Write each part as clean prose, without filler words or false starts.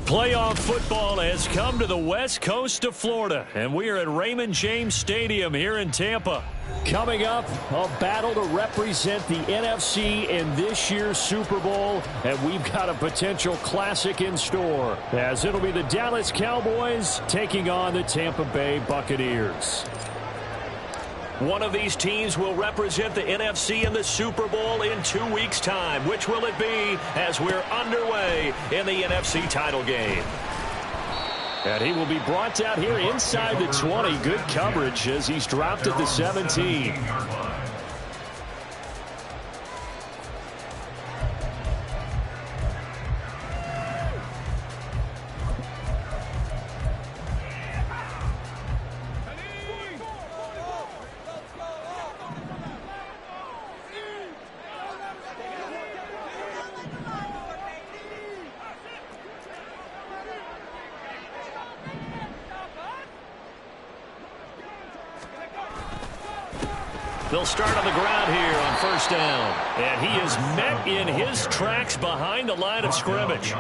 Playoff football has come to the west coast of Florida, and we are at Raymond James Stadium here in Tampa. Coming up, a battle to represent the NFC in this year's Super Bowl, and we've got a potential classic in store, as it'll be the Dallas Cowboys taking on the Tampa Bay Buccaneers. One of these teams will represent the NFC in the Super Bowl in 2 weeks' time. Which will it be as we're underway in the NFC title game? And he will be brought down here inside the 20. Good coverage as he's dropped at the 17. They'll start on the ground here on first down. And he is met in his tracks behind the line of scrimmage.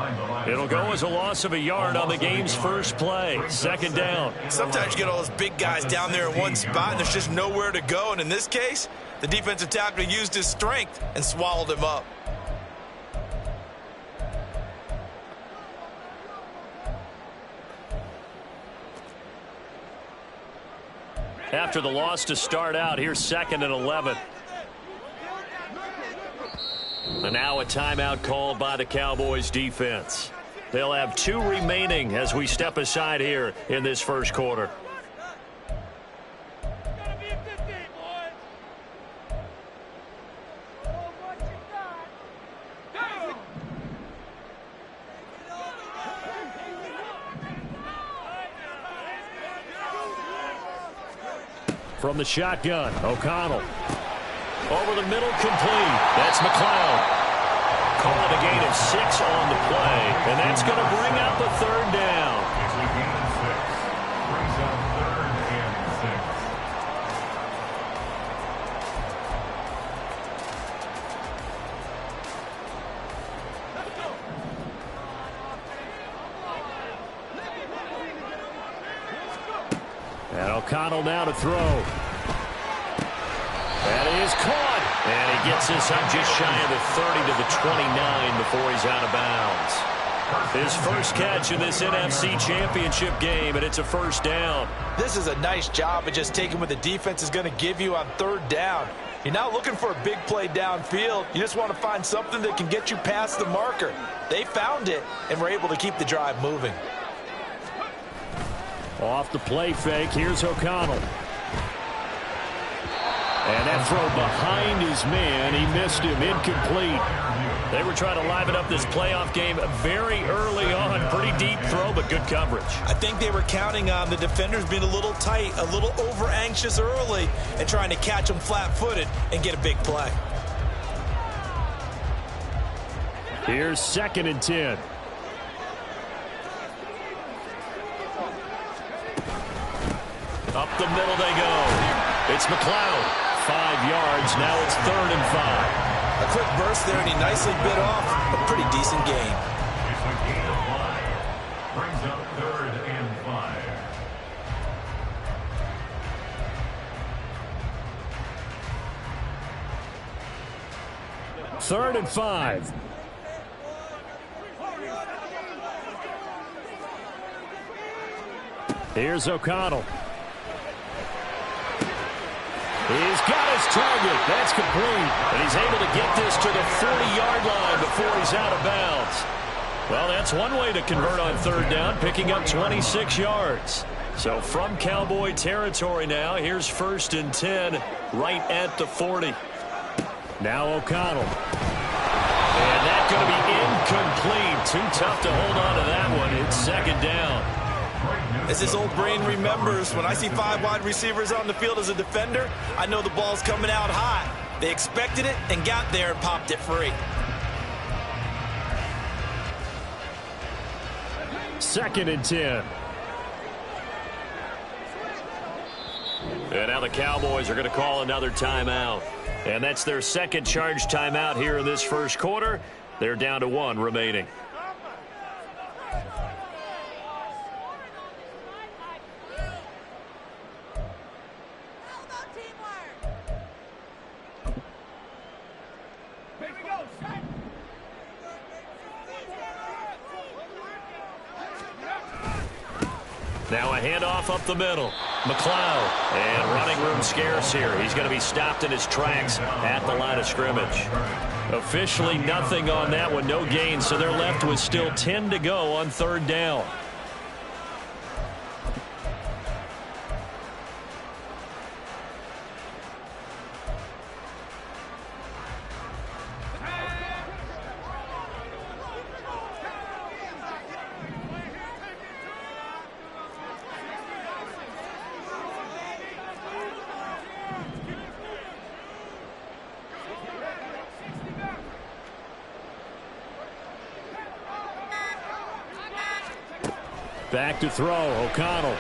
It'll go as a loss of a yard on the game's first play. Second down. Sometimes you get all those big guys down there in one spot, and there's just nowhere to go. And in this case, the defensive tackle used his strength and swallowed him up. After the loss to start out, here's 2nd and 11. And now a timeout called by the Cowboys defense. They'll have 2 remaining as we step aside here in this first quarter. From the shotgun, O'Connell. Over the middle, complete. That's McLeod. Call it a gain of 6 on the play, and that's going to bring up a third down. It's a gain of 6. Brings up 3rd and 6. And O'Connell now to throw. That is caught. And he gets this up just shy of the 30 to the 29 before he's out of bounds. His first catch in this NFC Championship game, and it's a first down. This is a nice job of just taking what the defense is going to give you on 3rd down. You're not looking for a big play downfield. You just want to find something that can get you past the marker. They found it and were able to keep the drive moving. Off the play fake, here's O'Connell. And that throw behind his man, he missed him, incomplete. They were trying to liven up this playoff game very early on. Pretty deep throw, but good coverage. I think they were counting on the defenders being a little tight, a little over-anxious early, and trying to catch them flat-footed and get a big play. Here's 2nd and 10. Up the middle they go. It's McLeod. 5 yards. Now it's 3rd and 5. A quick burst there, and he nicely bit off a pretty decent gain. It's a gain of 5. Brings up 3rd and 5. 3rd and 5. Here's O'Connell. He's got his target. That's complete. And he's able to get this to the 40-yard line before he's out of bounds. Well, that's one way to convert on 3rd down, picking up 26 yards. So from Cowboy territory now, here's 1st and 10 right at the 40. Now O'Connell. And that's going to be incomplete. Too tough to hold on to that one. It's 2nd down. As his old brain remembers, when I see 5 wide receivers on the field as a defender, I know the ball's coming out high. They expected it and got there and popped it free. 2nd and 10. And now the Cowboys are going to call another timeout. And that's their 2nd charge timeout here in this first quarter. They're down to 1 remaining. Now a handoff up the middle. McLeod. And running room scarce here. He's going to be stopped in his tracks at the line of scrimmage. Officially nothing on that one. No gain. So they're left with still 10 to go on third down. Back to throw. O'Connell.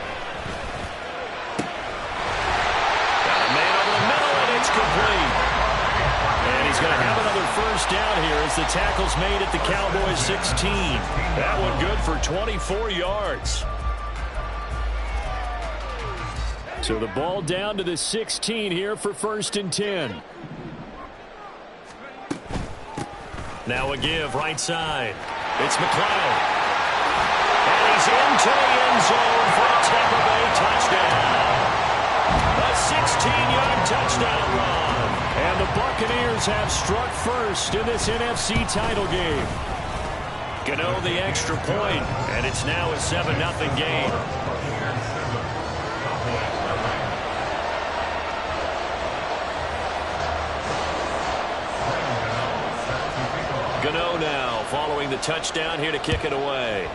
Got a man over the middle, and it's complete. And he's going to have another first down here as the tackle's made at the Cowboys 16. That one good for 24 yards. So the ball down to the 16 here for 1st and 10. Now a give right side. It's McLeod. He's into the end zone for a Tampa Bay touchdown. A 16-yard touchdown run. And the Buccaneers have struck first in this NFC title game. Gano the extra point, and it's now a 7-0 game. Gano now following the touchdown here to kick it away.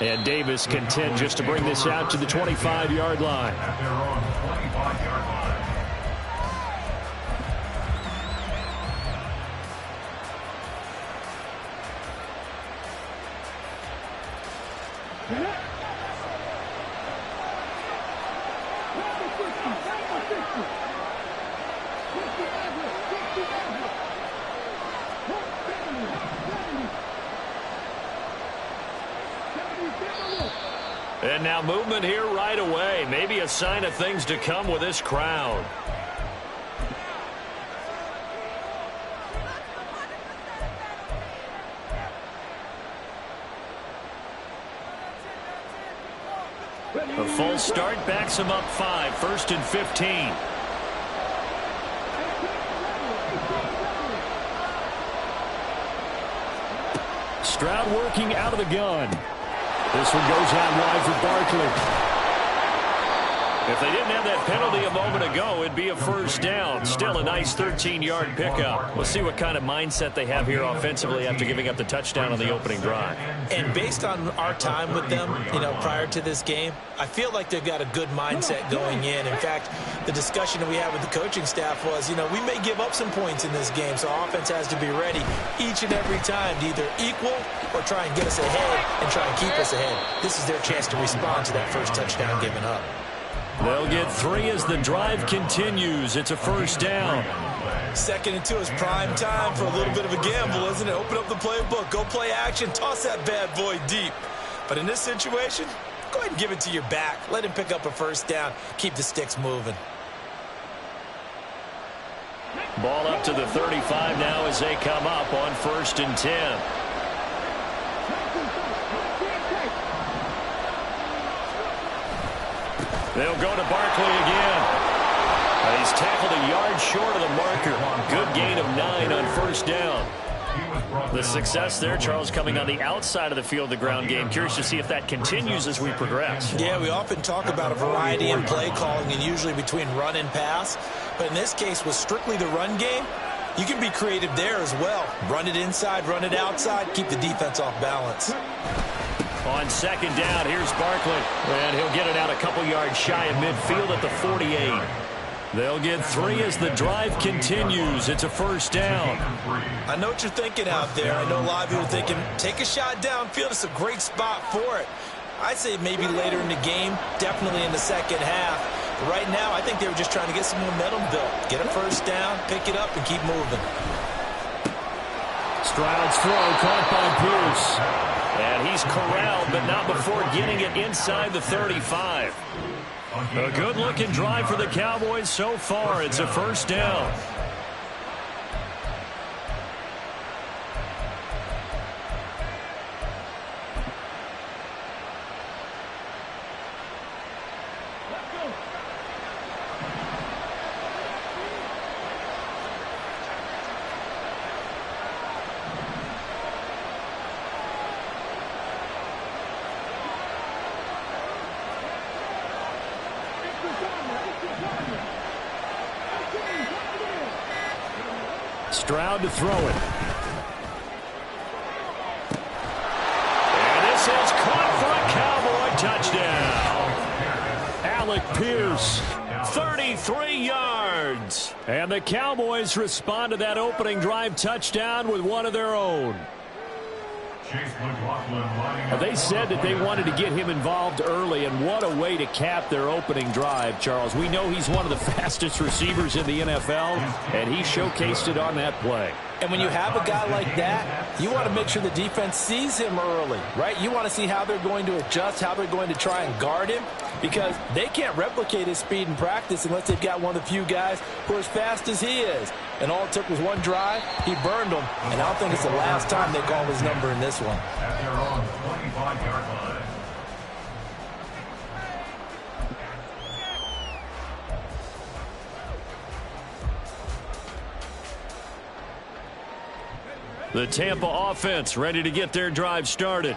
And Davis content just to bring this out to the 25-yard line. At their own 25-yard line. And now movement here right away. Maybe a sign of things to come with this crowd. A full start backs him up 5. 1st and 15. Stroud working out of the gun. This one goes out wide for Barkley. If they didn't have that penalty a moment ago, it'd be a first down. Still a nice 13-yard pickup. We'll see what kind of mindset they have here offensively after giving up the touchdown on the opening drive. And based on our time with them, prior to this game, I feel like they've got a good mindset going in. In fact, the discussion that we had with the coaching staff was, we may give up some points in this game, so offense has to be ready each and every time to either equal or try and get us ahead and try and keep us ahead. This is their chance to respond to that first touchdown given up. They'll get 3 as the drive continues. It's a first down. 2nd and 2 is prime time for a little bit of a gamble, isn't it? Open up the playbook, go play action, toss that bad boy deep. But in this situation, go ahead and give it to your back. Let him pick up a first down. Keep the sticks moving. Ball up to the 35 now as they come up on 1st and 10. They'll go to Barkley again. He's tackled a yard short of the marker. Good gain of 9 on first down. The success there, Charles, coming on the outside of the field, the ground game. Curious to see if that continues as we progress. Yeah, we often talk about a variety in play calling and usually between run and pass. But in this case, with strictly the run game, you can be creative there as well. Run it inside, run it outside, keep the defense off balance. On 2nd down, here's Barkley. And he'll get it out a couple yards shy of midfield at the 48. They'll get 3 as the drive continues. It's a first down. I know what you're thinking out there. I know a lot of you are thinking, take a shot downfield. It's a great spot for it. I'd say maybe later in the game, definitely in the second half. But right now, I think they were just trying to get some momentum built. Get a first down, pick it up, and keep moving. Stroud's throw caught by Pierce. And he's corralled, but not before getting it inside the 35. A good-looking drive for the Cowboys so far. It's a first down. Stroud to throw it. And this is caught for a Cowboy touchdown. Alec Pierce, 33 yards. And the Cowboys respond to that opening drive touchdown with one of their own. They said that they wanted to get him involved early, and what a way to cap their opening drive, Charles. We know he's one of the fastest receivers in the NFL, and he showcased it on that play. And when you have a guy like that, you want to make sure the defense sees him early, right? You want to see how they're going to adjust, how they're going to try and guard him, because they can't replicate his speed in practice unless they've got one of the few guys who are as fast as he is. And all it took was one drive. He burned them, and I don't think it's the last time they call his number in this one. At their own 25-yard line. The Tampa offense ready to get their drive started.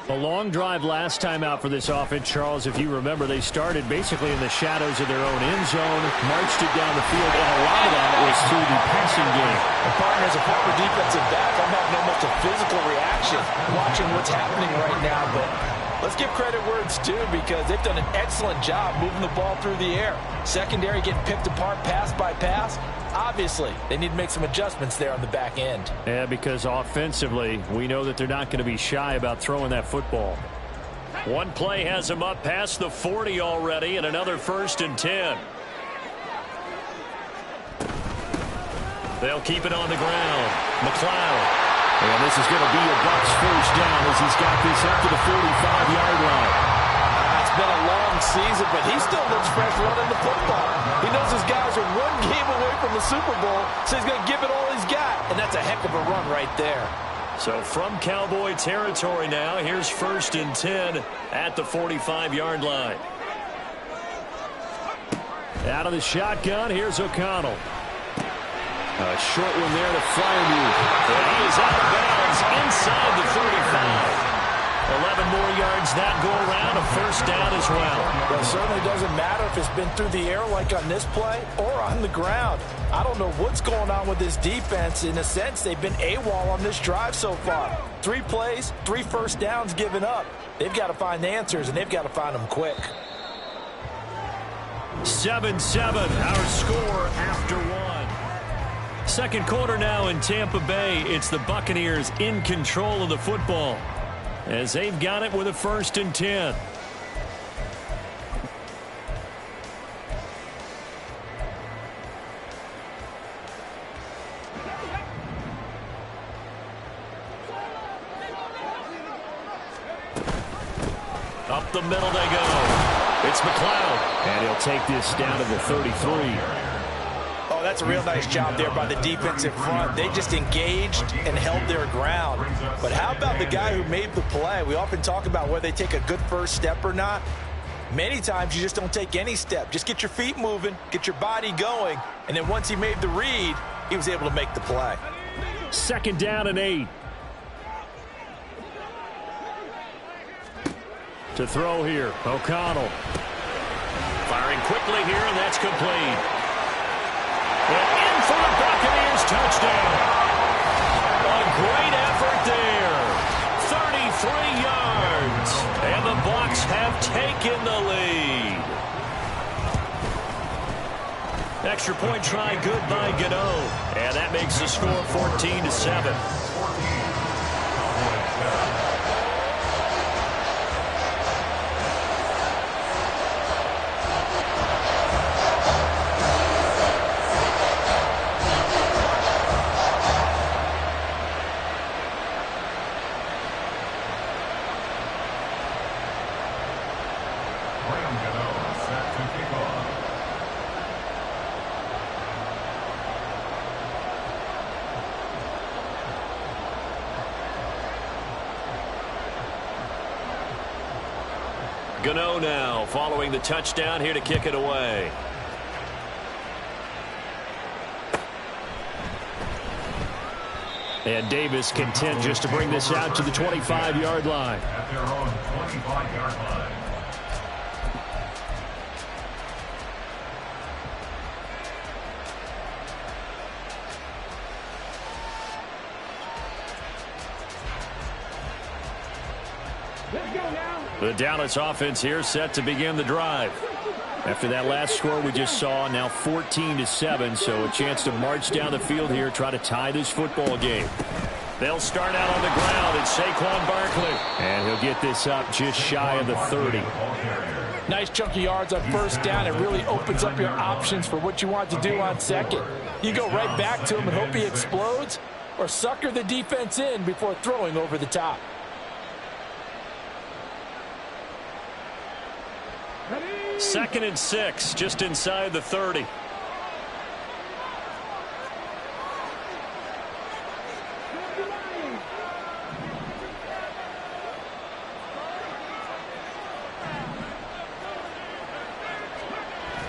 A long drive last time out for this offense, Charles. If you remember, they started basically in the shadows of their own end zone, marched it down the field, and a lot of that was through the passing game. And partner, as a former defensive back, I'm having almost a physical reaction watching what's happening right now. But let's give credit where it's due, because they've done an excellent job moving the ball through the air. Secondary getting picked apart pass by pass. Obviously, they need to make some adjustments there on the back end. Yeah, because offensively, we know that they're not going to be shy about throwing that football. One play has them up past the 40 already, and another 1st and 10. They'll keep it on the ground. McLeod. And this is going to be a Bucs first down as he's got this up to the 45-yard line. It's been a long season, but he still looks fresh running the football. He knows his guys are one game away from the Super Bowl, so he's going to give it all he's got, and that's a heck of a run right there. So from Cowboy territory now, here's 1st and 10 at the 45-yard line. Out of the shotgun, here's O'Connell. A short one there to Freiermuth. And he is out of bounds inside the 35. 11 more yards that go around, a 1st down as well. Well, it certainly doesn't matter if it's been through the air like on this play or on the ground. I don't know what's going on with this defense. In a sense, they've been AWOL on this drive so far. 3 plays, 3 first downs given up. They've got to find answers, and they've got to find them quick. 7-7, our score after 1. Second quarter now in Tampa Bay. It's the Buccaneers in control of the football, as they've got it with a 1st and 10. Up the middle they go. It's McLeod, and he'll take this down to the 33. Oh, that's a real nice job there by the defensive front. They just engaged and held their ground. But how about the guy who made the play? We often talk about whether they take a good first step or not. Many times you just don't take any step. Just get your feet moving, get your body going, and then once he made the read, he was able to make the play. 2nd down and 8. To throw here, O'Connell. Firing quickly here, and that's complete. And in for a Buccaneers touchdown. A great effort there. 33 yards. And the Bucs have taken the lead. Extra point try good by Gano. And that makes the score 14-7. Gano now following the touchdown here to kick it away. And Davis content just to bring this out to the 25-yard line. At their own 25-yard line. The Dallas offense here set to begin the drive. After that last score we just saw, now 14-7, so a chance to march down the field here, try to tie this football game. They'll start out on the ground. It's Saquon Barkley. And he'll get this up just shy of the 30. Nice chunky yards on first down. It really opens up your options for what you want to do on second. You go right back to him and hope he explodes, or sucker the defense in before throwing over the top. Second and 6, just inside the 30.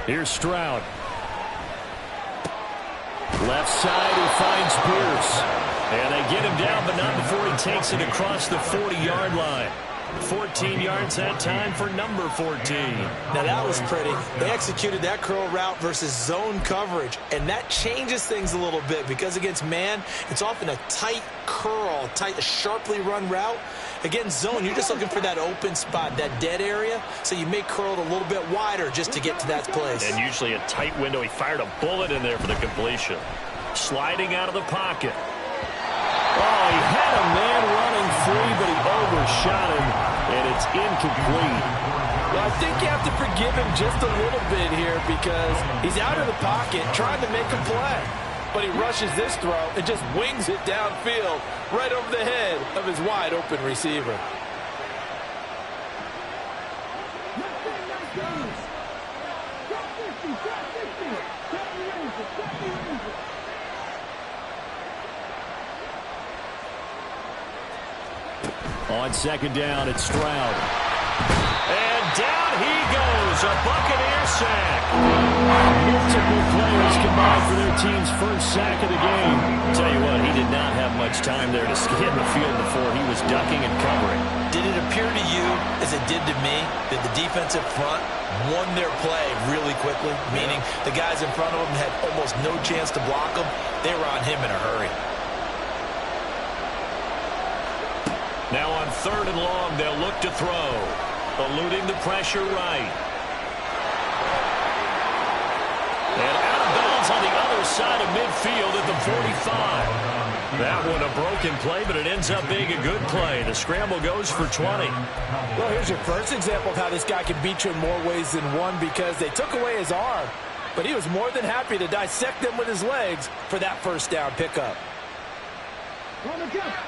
Here's Stroud. Left side, he finds Pierce. And they get him down, but not before he takes it across the 40-yard line. 14 yards that time for number 14. Now that was pretty. They executed that curl route versus zone coverage, and that changes things a little bit because against man, it's often a tight curl, a sharply run route. Against zone, you're just looking for that open spot, that dead area, so you may curl it a little bit wider just to get to that place. And usually a tight window. He fired a bullet in there for the completion. Sliding out of the pocket. Oh, he had a man running free, but he overshot him, and it's incomplete. Well, I think you have to forgive him just a little bit here because he's out of the pocket trying to make a play. But he rushes this throw and just wings it downfield right over the head of his wide-open receiver. On second down, it's Stroud. And down he goes, a Buccaneer sack. Multiple players combined for their team's first sack of the game. Tell you what, he did not have much time there to hit the field before he was ducking and covering. Did it appear to you, as it did to me, that the defensive front won their play really quickly? Meaning the guys in front of them had almost no chance to block him. They were on him in a hurry. Now on third and long, they'll look to throw. Eluding the pressure right. And out of bounds on the other side of midfield at the 45. That one a broken play, but it ends up being a good play. The scramble goes for 20. Well, here's your first example of how this guy can beat you in more ways than one because they took away his arm. But he was more than happy to dissect them with his legs for that first down pickup.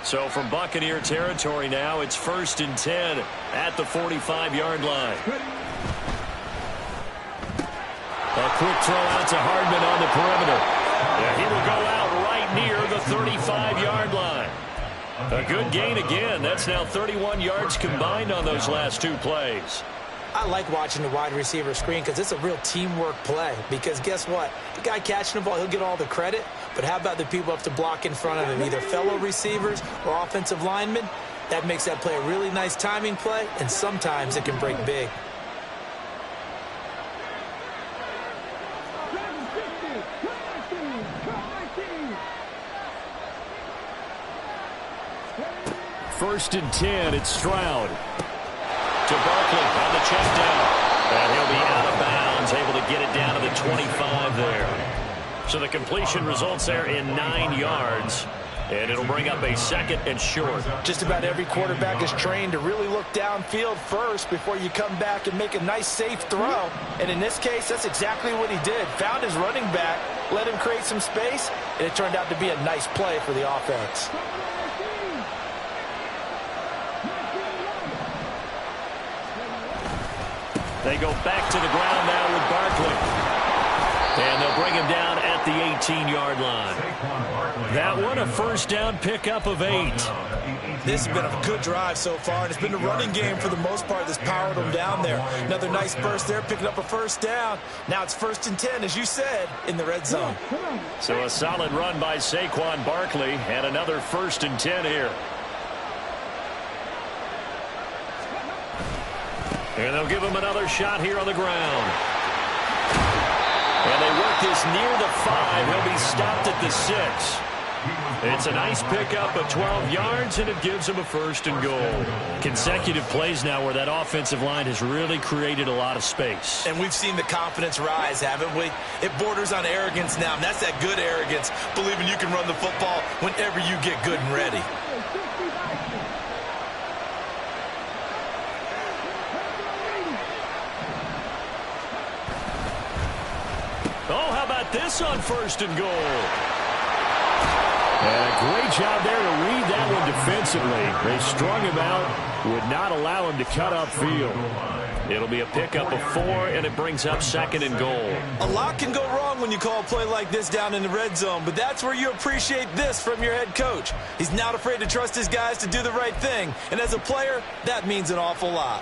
So from Buccaneer territory now, it's 1st and 10 at the 45-yard line. A quick throw out to Hardman on the perimeter. Yeah, he will go out right near the 35-yard line. A good gain again. That's now 31 yards combined on those last two plays. I like watching the wide receiver screen because it's a real teamwork play. Because guess what? The guy catching the ball, he'll get all the credit. But how about the people up to block in front of him, either fellow receivers or offensive linemen? That makes that play a really nice timing play, and sometimes it can break big. First and 10, it's Stroud. To Barkley on the check down. And he'll be out of bounds, able to get it down to the 25 there. So the completion results there in 9 yards. And it'll bring up a 2nd and short. Just about every quarterback is trained to really look downfield first before you come back and make a nice, safe throw. And in this case, that's exactly what he did. Found his running back, let him create some space, and it turned out to be a nice play for the offense. They go back to the ground now with Barkley. And they'll bring him down at the 18-yard line. That one, a first down pickup of 8. This has been a good drive so far, and it's been a running game for the most part that's powered them down there. Another nice burst there, picking up a first down. Now it's 1st and 10, as you said, in the red zone. So a solid run by Saquon Barkley, and another 1st and 10 here. And they'll give him another shot here on the ground. And they work this near the 5. He'll be stopped at the 6. It's a nice pickup of 12 yards, and it gives them a 1st and goal. Consecutive plays now where that offensive line has really created a lot of space. And we've seen the confidence rise, haven't we? It borders on arrogance now, and that's that good arrogance, believing you can run the football whenever you get good and ready. Oh, how about this on 1st and goal? And a great job there to read that one defensively. They strung him out, would not allow him to cut upfield. It'll be a pickup of 4, and it brings up 2nd and goal. A lot can go wrong when you call a play like this down in the red zone, but that's where you appreciate this from your head coach. He's not afraid to trust his guys to do the right thing, and as a player, that means an awful lot.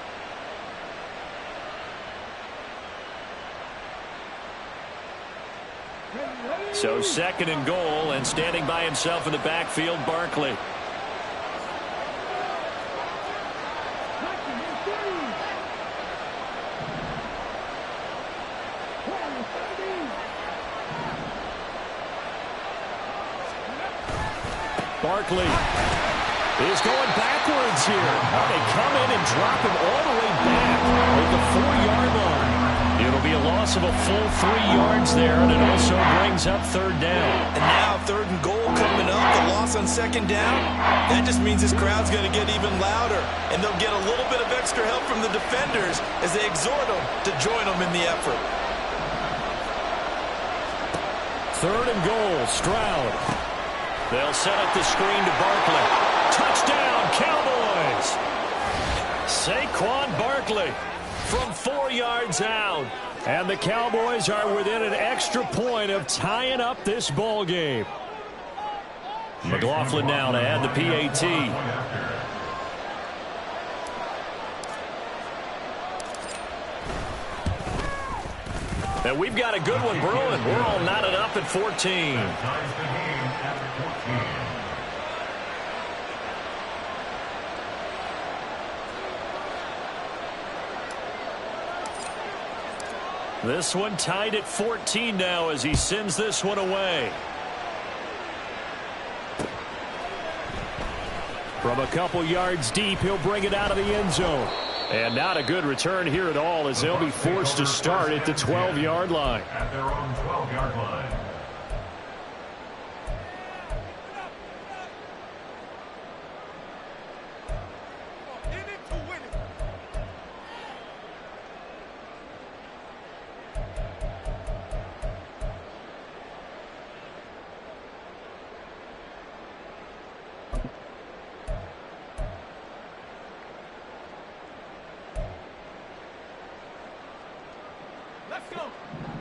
So 2nd and goal, and standing by himself in the backfield, Barkley. Barkley is going backwards here. They come in and drop him all the way back at the 4-yard line. It'll be a loss of a full 3 yards there, and it also brings up 3rd down. And now 3rd and goal coming up, the loss on 2nd down. That just means this crowd's going to get even louder, and they'll get a little bit of extra help from the defenders as they exhort them to join them in the effort. 3rd and goal, Stroud. They'll set up the screen to Barkley. Touchdown, Cowboys! Saquon Barkley from 4 yards out. And the Cowboys are within an extra point of tying up this ball game. McLaughlin now to add the PAT. And we've got a good one brewing. We're all knotted up at 14. This one tied at 14 now as he sends this one away. From a couple yards deep, he'll bring it out of the end zone. And not a good return here at all as they'll be forced to start at the 12-yard line. At their own 12-yard line.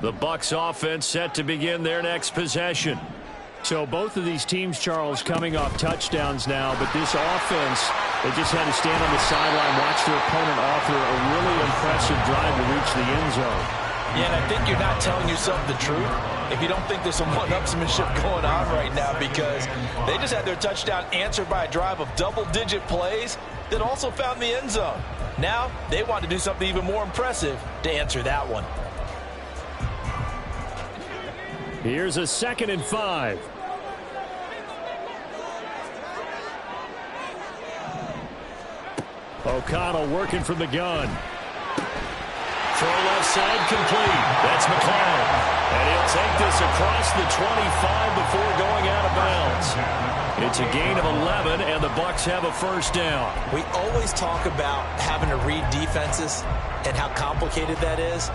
The Bucs offense set to begin their next possession. So both of these teams, Charles, coming off touchdowns now, but this offense, they just had to stand on the sideline, watch their opponent offer a really impressive drive to reach the end zone. Yeah, and I think you're not telling yourself the truth if you don't think there's some one-upsmanship going on right now, because they just had their touchdown answered by a drive of double-digit plays that also found the end zone. Now they want to do something even more impressive to answer that one. Here's a 2nd and 5. O'Connell working from the gun. Throw left side complete. That's McLeod. And he'll take this across the 25 before going out of bounds. It's a gain of 11, and the Bucs have a 1st down. We always talk about having to read defenses and how complicated that is.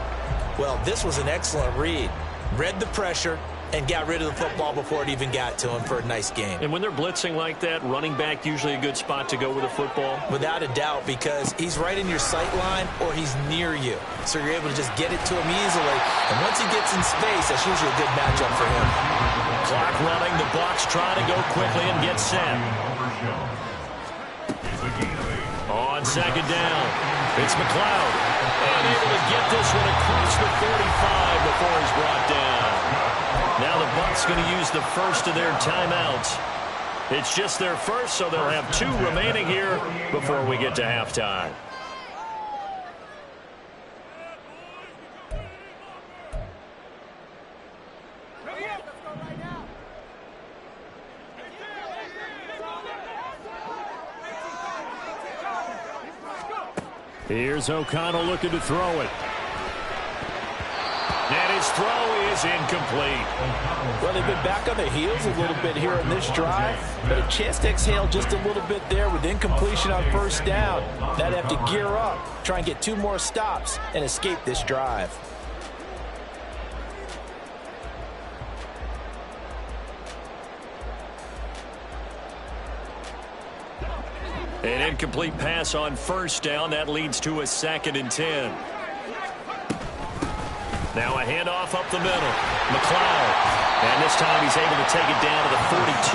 Well, this was an excellent read. Read the pressure and got rid of the football before it even got to him for a nice game. And when they're blitzing like that, running back usually a good spot to go with a football? Without a doubt, because he's right in your sight line or he's near you. So you're able to just get it to him easily. And once he gets in space, that's usually a good matchup for him. Clock running. The Bucs try to go quickly and get set. On 2nd down, it's McLeod. And able to get this one across the 45 before he's brought down. Now the Bucs going to use the first of their timeouts. It's just their first, so they'll have 2 remaining here before we get to halftime. Here's O'Connell looking to throw it. And his throw is incomplete. Well, they've been back on their heels a little bit here in this drive, but a chance to exhale just a little bit there with incompletion on first down. They'd have to gear up, try and get 2 more stops, and escape this drive. An incomplete pass on first down. That leads to a 2nd and 10. Now a handoff up the middle. McLeod. And this time he's able to take it down to the 42.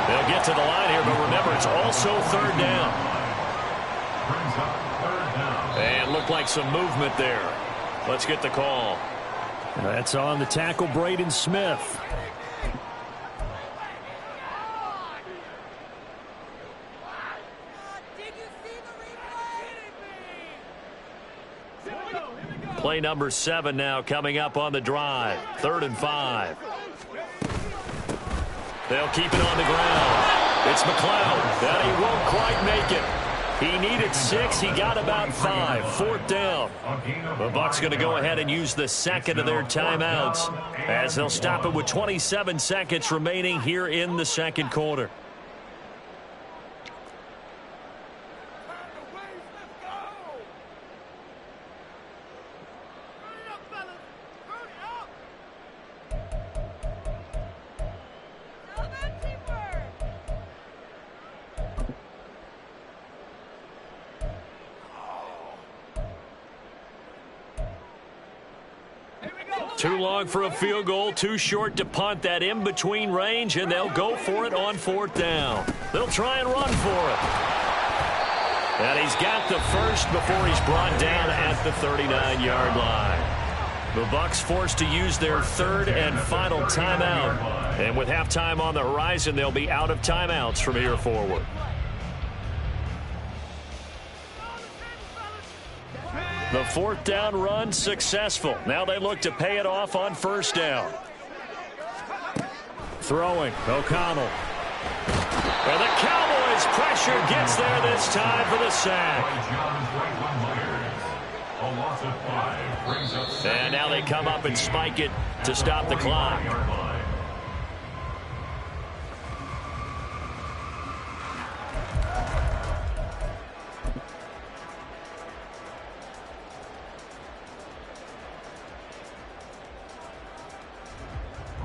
They'll get to the line here, but remember, it's also 3rd down. And looked like some movement there. Let's get the call. That's on the tackle, Braden Smith. Play number 7 now coming up on the drive. 3rd and 5. They'll keep it on the ground. It's McLeod. That he won't quite make it. He needed 6. He got about 5. 4th down. The Bucs going to go ahead and use the 2nd of their timeouts as they'll stop it with 27 seconds remaining here in the 2nd quarter. Too long for a field goal, too short to punt. That in-between range, and they'll go for it on 4th down. They'll try and run for it. And he's got the first before he's brought down at the 39-yard line. The Bucs forced to use their 3rd and final timeout. And with halftime on the horizon, they'll be out of timeouts from here forward. The 4th down run successful. Now they look to pay it off on 1st down. Throwing, O'Connell. And the Cowboys pressure gets there this time for the sack. And now they come up and spike it to stop the clock.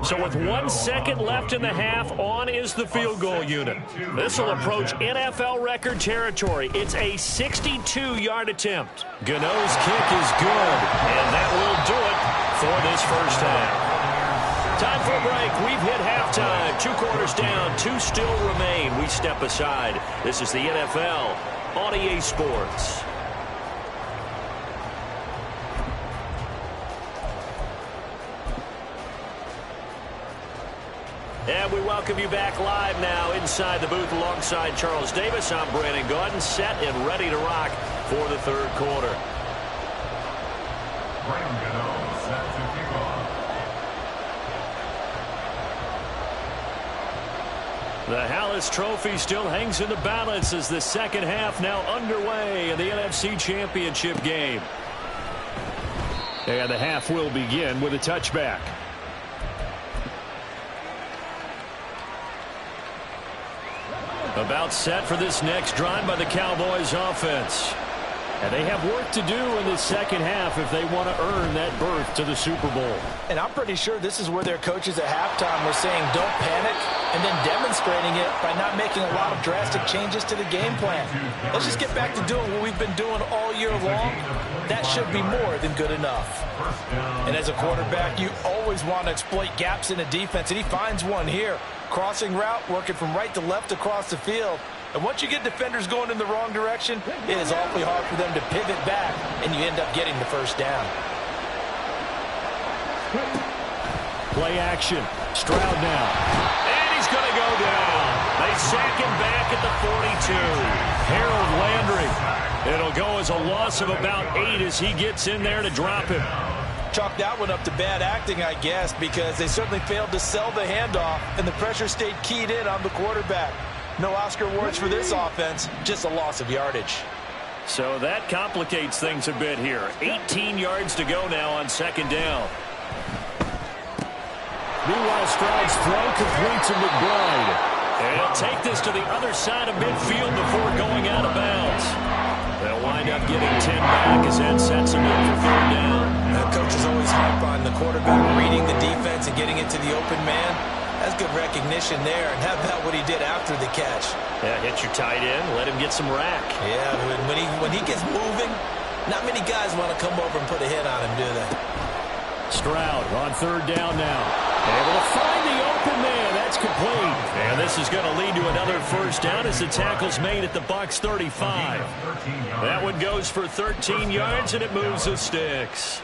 So with 1 second left in the half, on is the field goal unit. This will approach NFL record territory. It's a 62-yard attempt. Gano's kick is good, and that will do it for this first half. Time for a break. We've hit halftime. 2 quarters down, 2 still remain. We step aside. This is the NFL on EA Sports. And we welcome you back live now inside the booth alongside Charles Davis. I'm Brandon Gaudin, set and ready to rock for the 3rd quarter. The Hallis Trophy still hangs in the balance as the 2nd half now underway in the NFC Championship game. And the half will begin with a touchback. About set for this next drive by the Cowboys offense. And they have work to do in the 2nd half if they want to earn that berth to the Super Bowl. And I'm pretty sure this is where their coaches at halftime were saying don't panic, and then demonstrating it by not making a lot of drastic changes to the game plan. Let's just get back to doing what we've been doing all year long. That should be more than good enough. And as a quarterback, you always want to exploit gaps in a defense, and he finds one here. Crossing route, working from right to left across the field. And once you get defenders going in the wrong direction, it is awfully hard for them to pivot back, and you end up getting the first down. Play action. Stroud now. And he's going to go down. They sack him back at the 42. Harold Landry. It'll go as a loss of about 8 as he gets in there to drop him. Chalk that one up to bad acting, I guess, because they certainly failed to sell the handoff, and the pressure stayed keyed in on the quarterback. No Oscar awards for this offense, just a loss of yardage. So that complicates things a bit here. 18 yards to go now on second down. Meanwhile, Stroud's throw complete to McBride. And he'll take this to the other side of midfield before going out of bounds. They'll wind up getting 10 back as that sets them up for third down. Coach is always hype on the quarterback reading the defense and getting into the open man. That's good recognition there, and how about what he did after the catch? Yeah, hit your tight end, let him get some rack. Yeah, when he gets moving, not many guys want to come over and put a hit on him, do they? Stroud on third down now. Able to find the open man. That's complete. And this is going to lead to another first down as the tackle's made at the Bucs 35. That one goes for 13 yards, and it moves the sticks.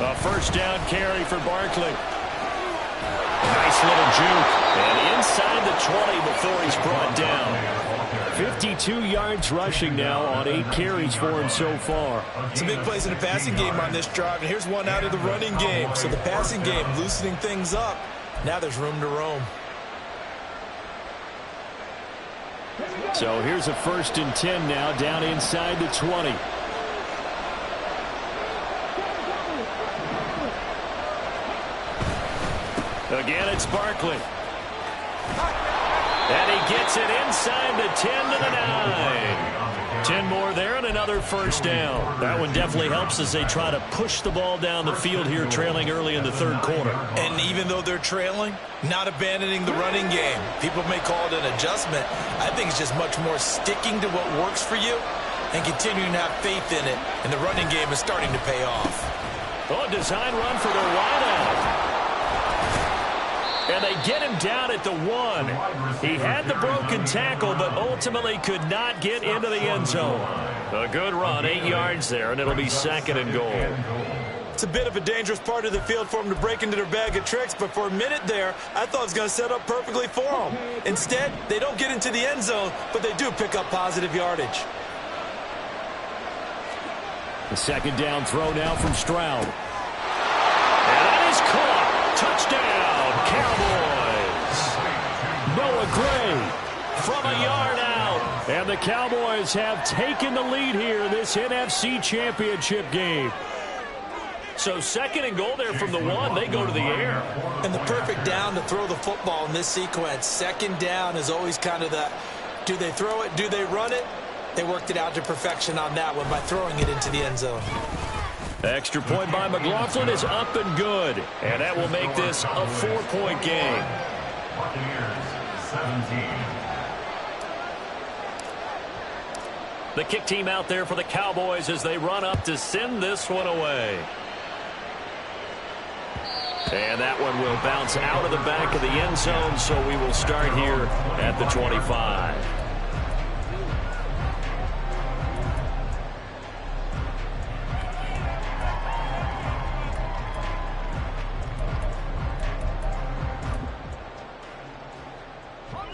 A first down carry for Barkley. Nice little juke. And inside the 20 before he's brought down. 52 yards rushing now on 8 carries for him so far. Some big plays in the passing game on this drive, and here's one out of the running game. So the passing game loosening things up. Now there's room to roam. So here's a 1st and 10 now down inside the 20. Again, it's Barkley. And he gets it inside the 10 to the 9. 10 more there and another first down. That one definitely helps as they try to push the ball down the field here, trailing early in the third quarter. And even though they're trailing, not abandoning the running game. People may call it an adjustment. I think it's just much more sticking to what works for you and continuing to have faith in it. And the running game is starting to pay off. Oh, a design run for their wideout. And they get him down at the 1. He had the broken tackle, but ultimately could not get into the end zone. A good run, 8 yards there, and it'll be 2nd and goal. It's a bit of a dangerous part of the field for them to break into their bag of tricks, but for a minute there, I thought it was going to set up perfectly for them. Instead, they don't get into the end zone, but they do pick up positive yardage. The 2nd down throw now from Stroud. And that is caught. Touchdown, Cowboys. Noah Gray from a yard out. And the Cowboys have taken the lead here in this NFC Championship game. So 2nd and goal there from the 1. They go to the air. And the perfect down to throw the football in this sequence. 2nd down is always kind of the, do they throw it, do they run it? They worked it out to perfection on that one by throwing it into the end zone. Extra point by McLaughlin is up and good. And that will make this a 4-point game. Buccaneers 17. The kick team out there for the Cowboys as they run up to send this one away. And that one will bounce out of the back of the end zone, so we will start here at the 25.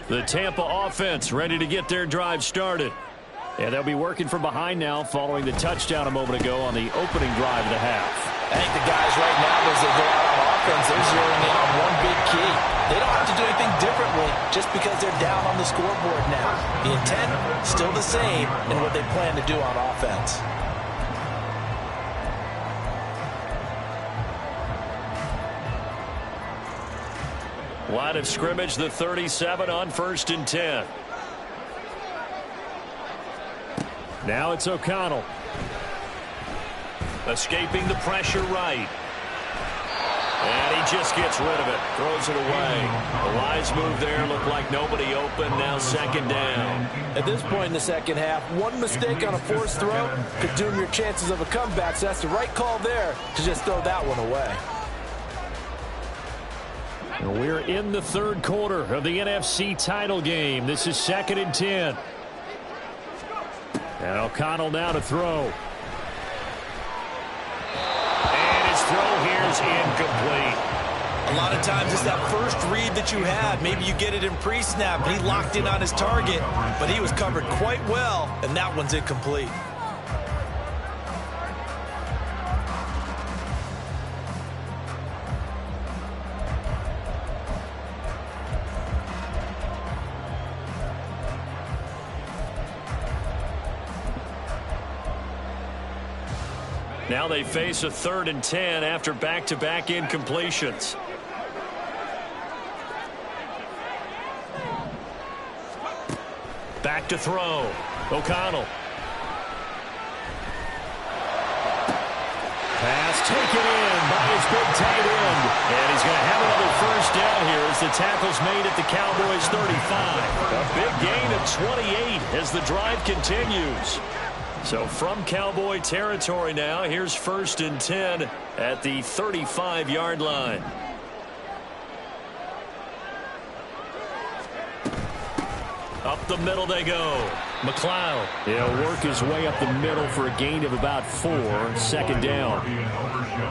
The Tampa offense ready to get their drive started. And they'll be working from behind now following the touchdown a moment ago on the opening drive of the half. I think the guys right now, as they go out on offense, they're zeroing in on one big key. They don't have to do anything differently just because they're down on the scoreboard now. The intent, still the same in what they plan to do on offense. Line of scrimmage, the 37 on 1st and 10. Now it's O'Connell. Escaping the pressure right. And he just gets rid of it. Throws it away. The lines move there. Look like nobody open. Now 2nd down. At this point in the second half, one mistake on a forced throw could doom your chances of a comeback. So that's the right call there to just throw that one away. We're in the 3rd quarter of the NFC title game. This is 2nd and 10. And O'Connell now to throw. throw here is incomplete. A lot of times it's that first read that you had. Maybe you get it in pre-snap, and he locked in on his target, but he was covered quite well, and that one's incomplete. Now they face a 3rd and 10 after back-to-back incompletions. Back to throw. O'Connell. Pass taken in by his big tight end. And he's going to have another first down here as the tackle's made at the Cowboys 35. A big gain of 28 as the drive continues. So from Cowboy territory now, here's 1st and 10 at the 35-yard line. Up the middle they go. McLeod. He'll work his way up the middle for a gain of about 4. 2nd down.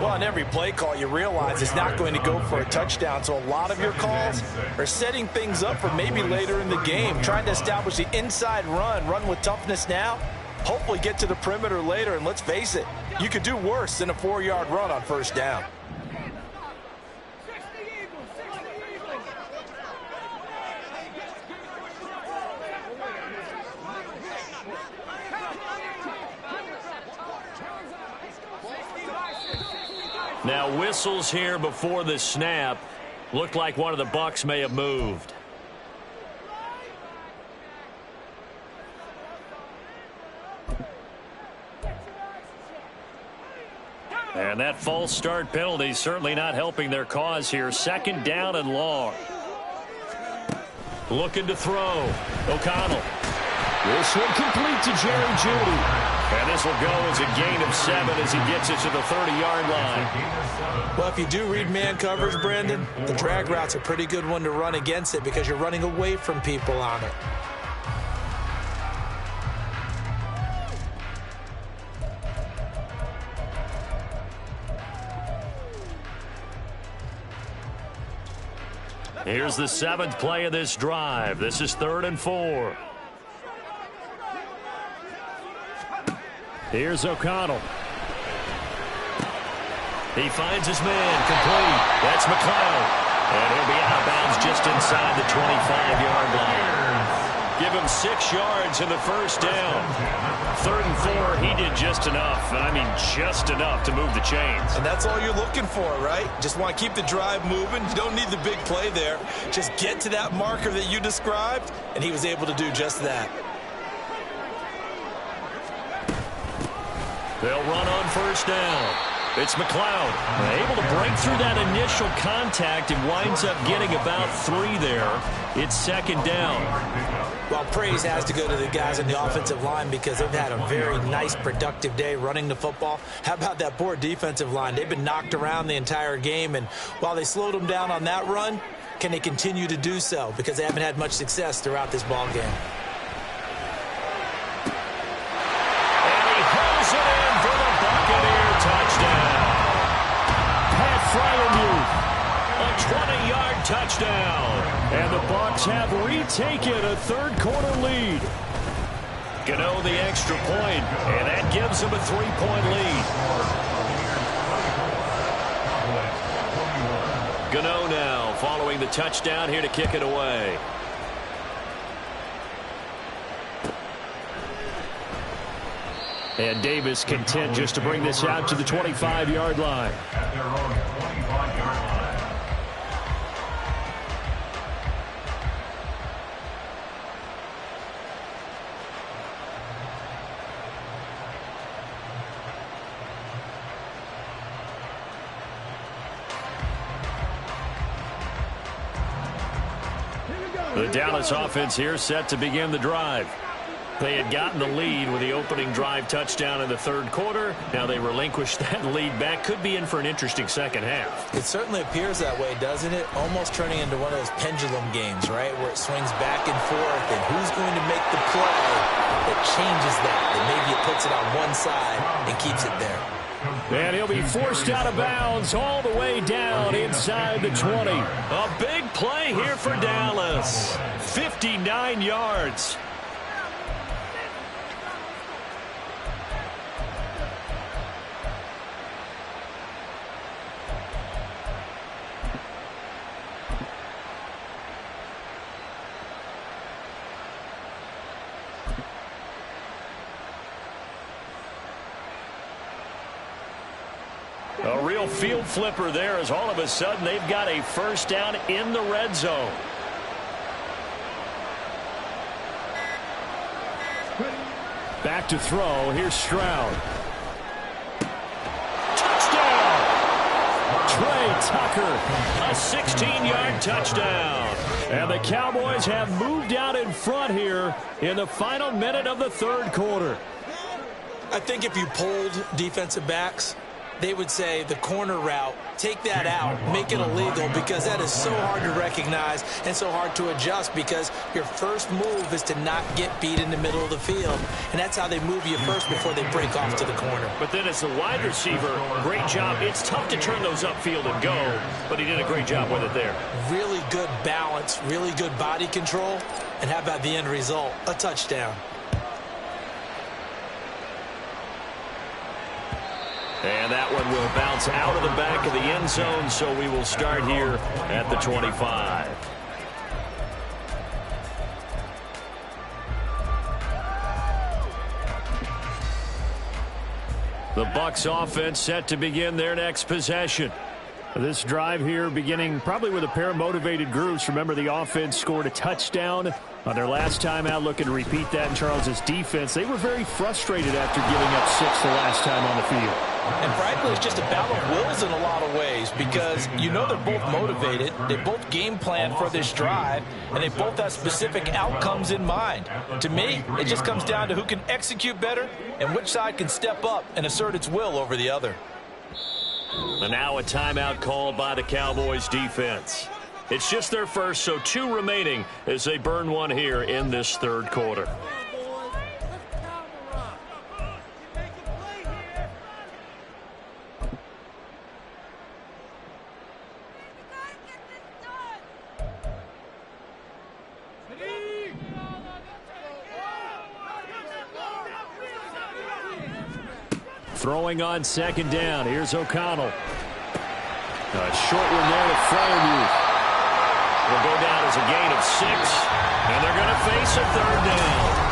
Well, on every play call, you realize it's not going to go for a touchdown. So a lot of your calls are setting things up for maybe later in the game, trying to establish the inside run with toughness now. Hopefully get to the perimeter later, and let's face it, you could do worse than a 4-yard run on 1st down. Now whistles here before the snap. Looked like one of the Bucs may have moved. And that false start penalty certainly not helping their cause here. 2nd down and long. Looking to throw. O'Connell. This one complete to Jerry Jeudy. And this will go as a gain of 7 as he gets it to the 30-yard line. Well, if you do read man coverage, Brandon, the drag route's a pretty good one to run against it because you're running away from people on it. Here's the 7th play of this drive. This is 3rd and 4. Here's O'Connell. He finds his man complete. That's McLeod. And he'll be out of bounds just inside the 25-yard line. Give him 6 yards in the first down. 3rd and 4, he did just enough. And I mean just enough to move the chains. And that's all you're looking for, right? Just want to keep the drive moving. You don't need the big play there. Just get to that marker that you described, and he was able to do just that. They'll run on 1st down. It's McLeod. Able to break through that initial contact and winds up getting about 3 there. It's 2nd down. Well, praise has to go to the guys on the offensive line because they've had a very nice, productive day running the football. How about that poor defensive line? They've been knocked around the entire game, and while they slowed them down on that run, can they continue to do so? Because they haven't had much success throughout this ball game. A 20-yard touchdown. And the Bucs have retaken a 3rd quarter lead. Gano the extra point, and that gives them a 3-point lead. Gano now following the touchdown here to kick it away. And Davis content just to bring this out to the 25-yard line. At their own 25-yard line. The Dallas offense here set to begin the drive. They had gotten the lead with the opening drive touchdown in the 3rd quarter. Now they relinquished that lead back. Could be in for an interesting 2nd half. It certainly appears that way, doesn't it? Almost turning into one of those pendulum games, right, where it swings back and forth, and who's going to make the play that changes that maybe it puts it on one side and keeps it there. And he'll be forced out of bounds all the way down inside the 20. A big play here for Dallas. 59 yards. A real field flipper there as all of a sudden they've got a first down in the red zone. Back to throw. Here's Stroud. Touchdown! Trey Tucker, a 16-yard touchdown. And the Cowboys have moved out in front here in the final minute of the third quarter. I think if you polled defensive backs, they would say the corner route, take that out, make it illegal, because that is so hard to recognize and so hard to adjust, because your first move is to not get beat in the middle of the field, and that's how they move you first before they break off to the corner. But then as a wide receiver, great job. It's tough to turn those upfield and go, but he did a great job with it there. Really good balance, really good body control, and how about the end result? A touchdown. And that one will bounce out of the back of the end zone, so we will start here at the 25. The Bucs offense set to begin their next possession. This drive here beginning probably with a pair of motivated groups. Remember, the offense scored a touchdown on their last time out, looking to repeat that in Charles's defense. They were very frustrated after giving up 6 the last time on the field. And frankly, it's just a battle of wills in a lot of ways, because you know they're both motivated, they both game plan for this drive, and they both have specific outcomes in mind. To me, it just comes down to who can execute better and which side can step up and assert its will over the other. And now a timeout called by the Cowboys defense. It's just their first, so 2 remaining as they burn one here in this third quarter. Throwing on second down. Here's O'Connell. A short one there with Fryermuth. Will go down as a gain of 6. And they're going to face a third down.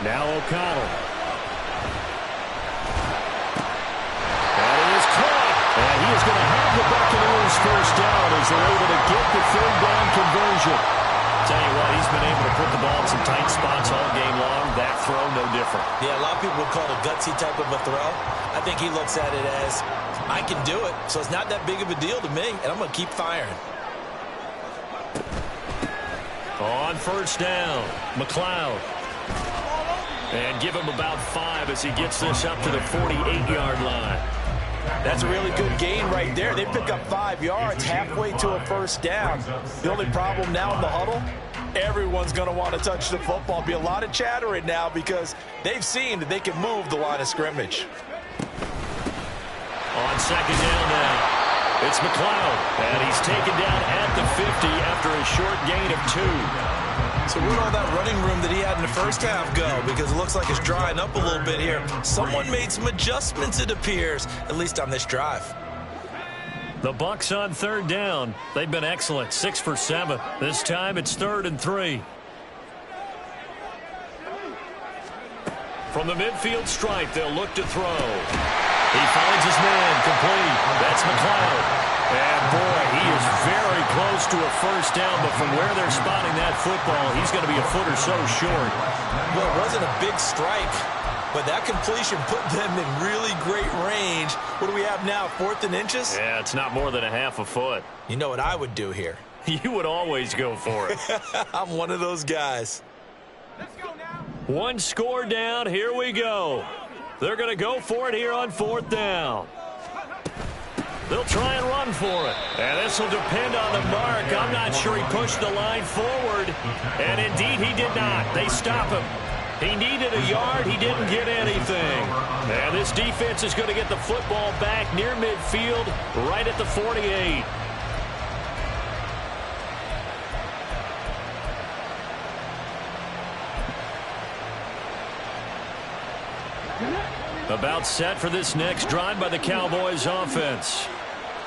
Now O'Connell. And he is caught. And he is going to have the Buccaneers first down as they're able to get the third down conversion. Tell you what, he's been able to put the ball in some tight spots all game long. That throw, no different. Yeah, a lot of people would call it a gutsy type of a throw. I think he looks at it as, I can do it, so it's not that big of a deal to me, and I'm going to keep firing. On first down, McLeod. And give him about 5 as he gets this up to the 48-yard line. That's a really good gain right there. They pick up 5 yards halfway to a first down. The only problem now in the huddle, everyone's going to want to touch the football. Be a lot of chattering now because they've seen that they can move the line of scrimmage. On second down now, it's McLeod. And he's taken down at the 50 after a short gain of 2. So where'd all that running room that he had in the first half go? Because it looks like it's drying up a little bit here. Someone made some adjustments, it appears, at least on this drive. The Bucs on third down. They've been excellent, 6 for 7. This time it's 3rd and 3. From the midfield stripe, they'll look to throw. He finds his man, complete. That's McLeod. And boy, he is very close to a first down, but from where they're spotting that football, he's going to be a foot or so short. Well, it wasn't a big strike, but that completion put them in really great range. What do we have now, 4th and inches? Yeah, it's not more than a half a foot. You know what I would do here? You would always go for it. I'm one of those guys. Let's go now. One score down. Here we go. They're going to go for it here on 4th down. They'll try and run for it. And this will depend on the mark. I'm not sure he pushed the line forward. And indeed, he did not. They stop him. He needed a yard. He didn't get anything. And this defense is going to get the football back near midfield, right at the 48. About set for this next drive by the Cowboys offense.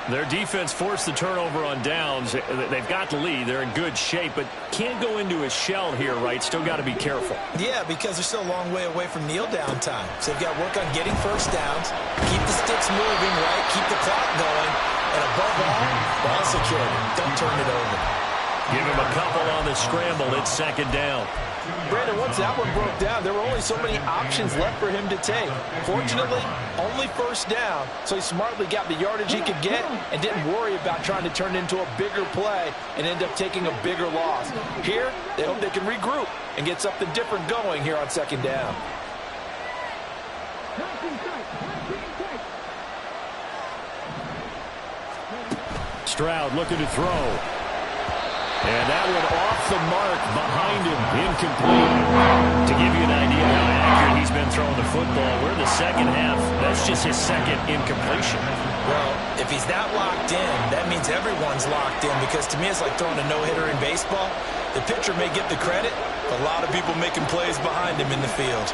Their defense forced the turnover on downs. They've got the lead. They're in good shape, but can't go into a shell here, right? Still got to be careful. Yeah, because they're still a long way away from kneel down time. So they've got to work on getting first downs, keep the sticks moving, right? Keep the clock going. And above all, ball security. Don't turn it over. Give him a couple on the scramble. It's 2nd down. Brandon, once that one broke down, there were only so many options left for him to take. Fortunately, only first down, so he smartly got the yardage he could get and didn't worry about trying to turn it into a bigger play and end up taking a bigger loss. Here, they hope they can regroup and get something different going here on 2nd down. Stroud looking to throw. And that one off the mark behind him, incomplete. To give you an idea how accurate he's been throwing the football, we're in the second half. That's just his 2nd incompletion. Well, if he's that locked in, that means everyone's locked in, because to me it's like throwing a no-hitter in baseball. The pitcher may get the credit, but a lot of people making plays behind him in the field.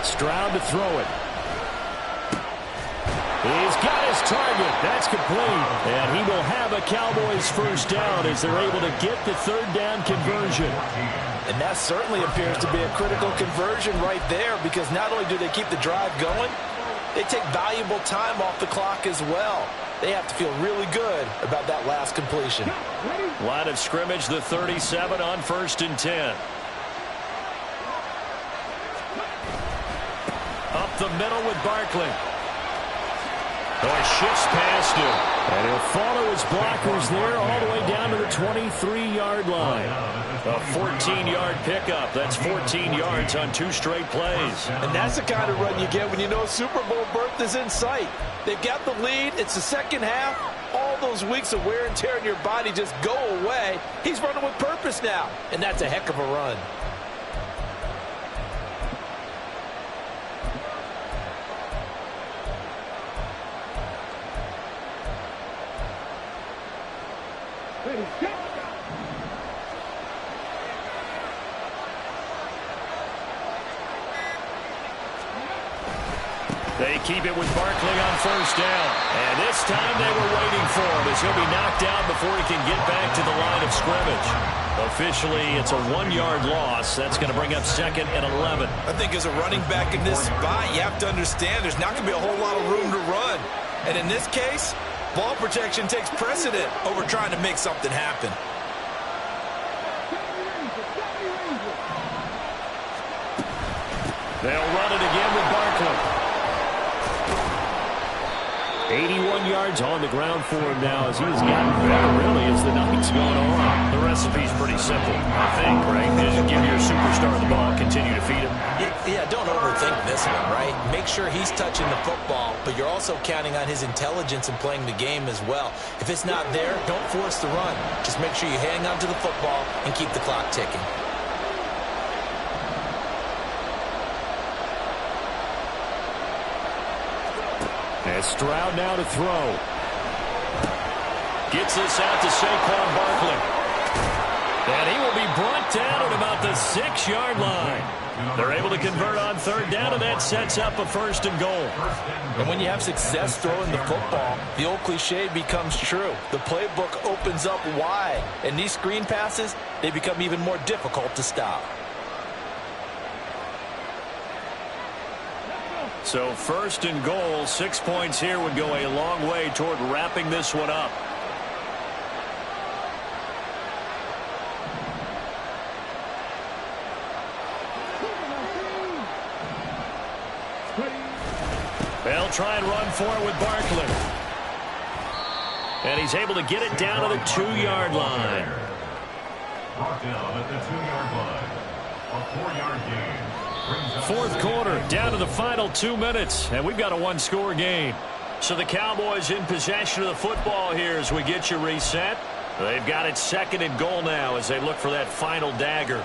Stroud to throw it. He's got his target. That's complete. And he will have a Cowboys first down as they're able to get the 3rd down conversion. And that certainly appears to be a critical conversion right there, because not only do they keep the drive going, they take valuable time off the clock as well. They have to feel really good about that last completion. Line of scrimmage, the 37 on 1st and 10. Up the middle with Barkley. Oh, he shifts past him. And he'll follow his blockers there all the way down to the 23-yard line. A 14-yard pickup. That's 14 yards on 2 straight plays. And that's the kind of run you get when you know Super Bowl berth is in sight. They've got the lead. It's the second half. All those weeks of wear and tear in your body just go away. He's running with purpose now, and that's a heck of a run. They keep it with Barkley on first down. And this time they were waiting for him as he'll be knocked down before he can get back to the line of scrimmage. Officially, it's a 1-yard loss. That's going to bring up 2nd and 11. I think as a running back in this spot, you have to understand there's not going to be a whole lot of room to run. And in this case, ball protection takes precedent over trying to make something happen. They'll run it again with Barkley. 81 yards on the ground for him now as he has gotten better, really, as the night's gone on. The recipe's pretty simple, I think, right? Just give your superstar the ball, continue to feed him. Yeah, don't overthink this one, right? Make sure he's touching the football, but you're also counting on his intelligence and playing the game as well. If it's not there, don't force the run. Just make sure you hang on to the football and keep the clock ticking. And Stroud now to throw. Gets this out to Saquon Barkley. And he will be brought down at about the 6-yard line. They're able to convert on third down, and that sets up a 1st and goal. And when you have success throwing the football, the old cliche becomes true. The playbook opens up wide, and these screen passes, they become even more difficult to stop. So 1st and goal, 6 points here would go a long way toward wrapping this one up. They'll try and run for it with Barkley. And he's able to get it down to the 2-yard line. Brought down at the 2-yard line. A 4-yard gain. 4th quarter, down to the final 2 minutes, and we've got a 1-score game. So the Cowboys in possession of the football here as we get you reset. They've got it 2nd and goal now as they look for that final dagger.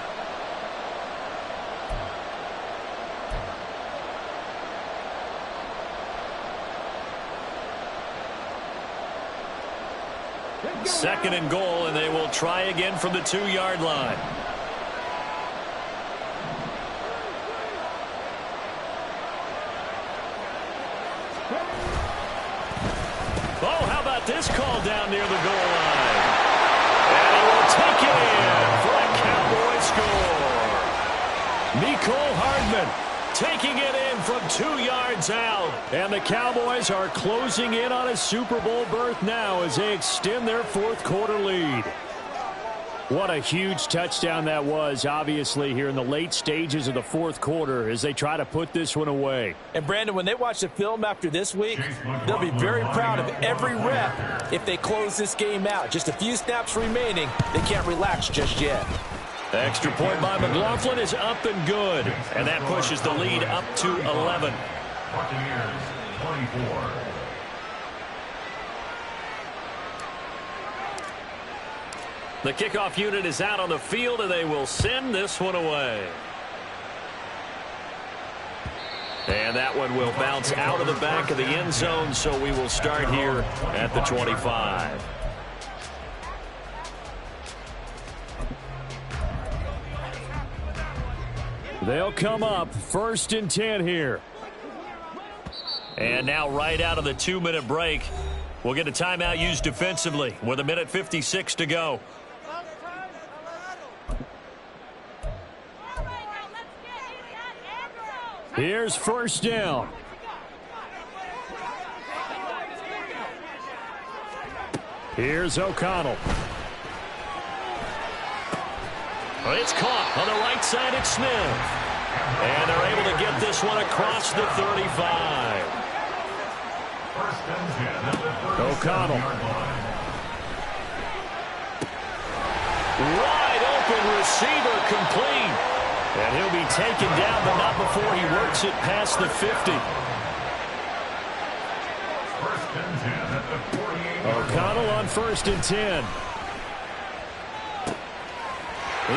Second and goal, and they will try again from the 2-yard line. Oh, how about this call down near the goal line? And he will take it in for a Cowboy score. Mecole Hardman taking it in from 2 yards out. And the Cowboys are closing in on a Super Bowl berth now as they extend their 4th quarter lead. What a huge touchdown that was, obviously, here in the late stages of the 4th quarter as they try to put this one away. And, Brandon, when they watch the film after this week, they'll be very proud of every rep if they close this game out. Just a few snaps remaining. They can't relax just yet. The extra point by McLaughlin is up and good. And that pushes the lead up to 11. Buccaneers 24. The kickoff unit is out on the field, and they will send this one away. And that one will bounce out of the back of the end zone, so we will start here at the 25. They'll come up 1st and 10 here. And now right out of the 2-minute break, we'll get a timeout used defensively with 1:56 to go. Here's 1st down. Here's O'Connell. It's caught on the right side at Smith. And they're able to get this one across the 35. O'Connell. Wide open receiver complete. And he'll be taken down, but not before he works it past the 50. O'Connell on 1st and 10.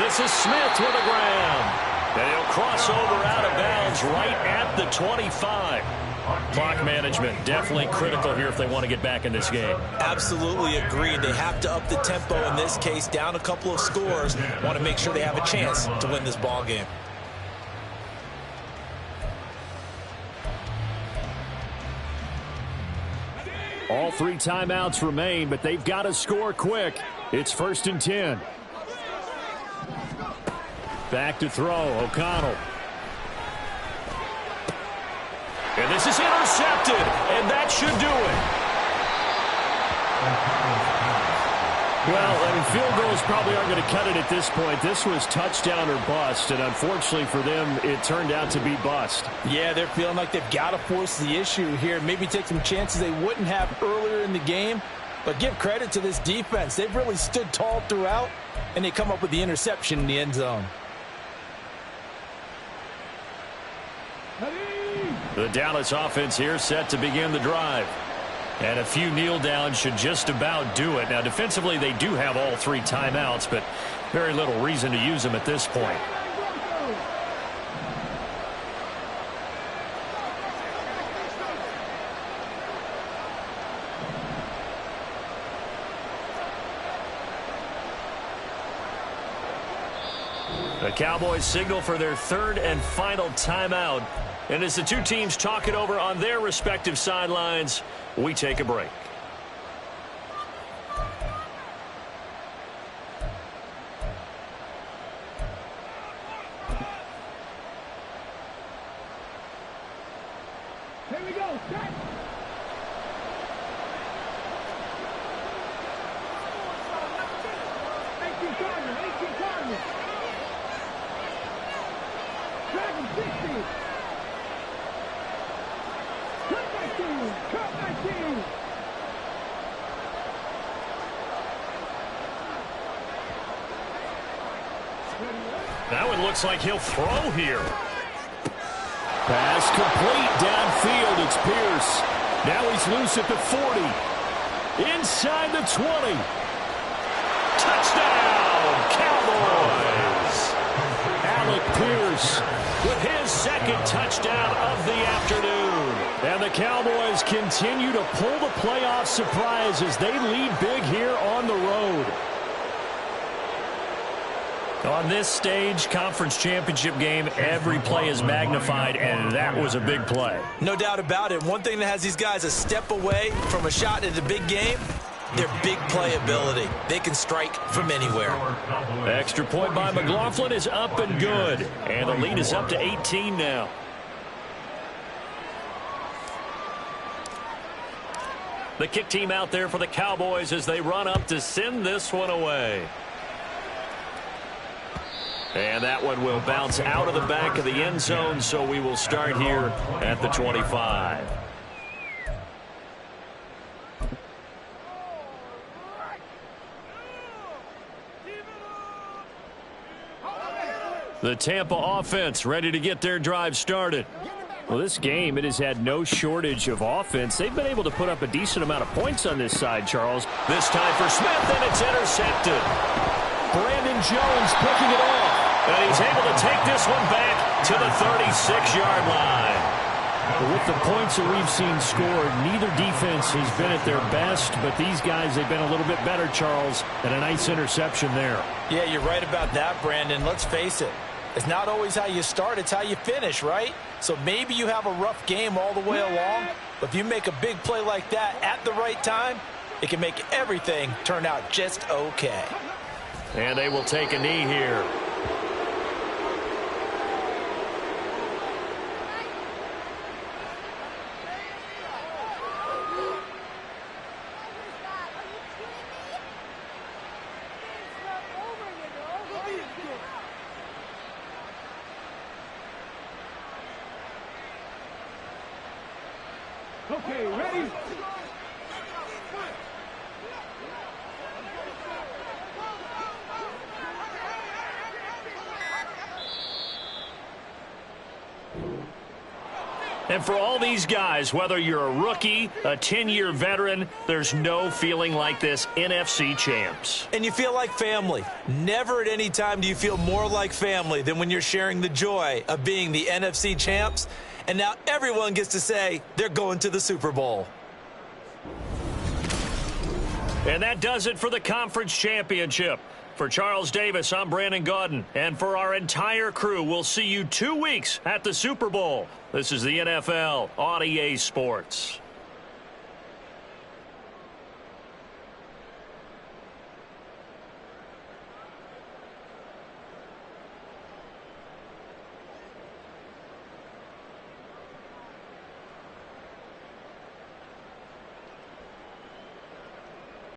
This is Smith with a grab. And he'll cross over out of bounds right at the 25. Clock management definitely critical here if they want to get back in this game. Absolutely agreed. They have to up the tempo in this case, down a couple of scores. Want to make sure they have a chance to win this ball game. All 3 timeouts remain, but they've got to score quick. It's 1st and 10. Back to throw, O'Connell. And this is intercepted, and that should do it. Well, field goals probably aren't going to cut it at this point. This was touchdown or bust, and unfortunately for them, it turned out to be bust. Yeah, they're feeling like they've got to force the issue here. Maybe take some chances they wouldn't have earlier in the game. But give credit to this defense. They've really stood tall throughout, and they come up with the interception in the end zone. The Dallas offense here set to begin the drive. And a few kneel downs should just about do it. Now, defensively, they do have all 3 timeouts, but very little reason to use them at this point. The Cowboys signal for their third and final timeout. And as the two teams talk it over on their respective sidelines, we take a break. Here we go. Set. Dragon 60. Cut 19. Cut 19. Now it looks like he'll throw here. Pass complete downfield. It's Pierce. Now he's loose at the 40. Inside the 20. Touchdown, Cowboys. Alec Pierce with his second touchdown of the afternoon. And the Cowboys continue to pull the playoff surprise as they lead big here on the road. On this stage, conference championship game, every play is magnified, and that was a big play. No doubt about it. One thing that has these guys a step away from a shot at the big game, their big play ability. They can strike from anywhere. Extra point by McLaughlin is up and good, and the lead is up to 18 now. The kick team out there for the Cowboys as they run up to send this one away. And that one will bounce out of the back of the end zone, so we will start here at the 25. The Tampa offense ready to get their drive started. Well, this game, it has had no shortage of offense. They've been able to put up a decent amount of points on this side, Charles. This time for Smith, and it's intercepted. Brandon Jones picking it off. And he's able to take this one back to the 36-yard line. But with the points that we've seen scored, neither defense has been at their best, but these guys, they've been a little bit better, Charles, and a nice interception there. Yeah, you're right about that, Brandon. Let's face it. It's not always how you start, it's how you finish, right? So maybe you have a rough game all the way along, but if you make a big play like that at the right time, it can make everything turn out just okay. And they will take a knee here. Okay, ready? And for all these guys, whether you're a rookie, a 10-year veteran, there's no feeling like this NFC champs. And you feel like family. Never at any time do you feel more like family than when you're sharing the joy of being the NFC champs. And now everyone gets to say they're going to the Super Bowl. And that does it for the conference championship. For Charles Davis, I'm Brandon Gaudin. And for our entire crew, we'll see you 2 weeks at the Super Bowl. This is the NFL on EA Sports.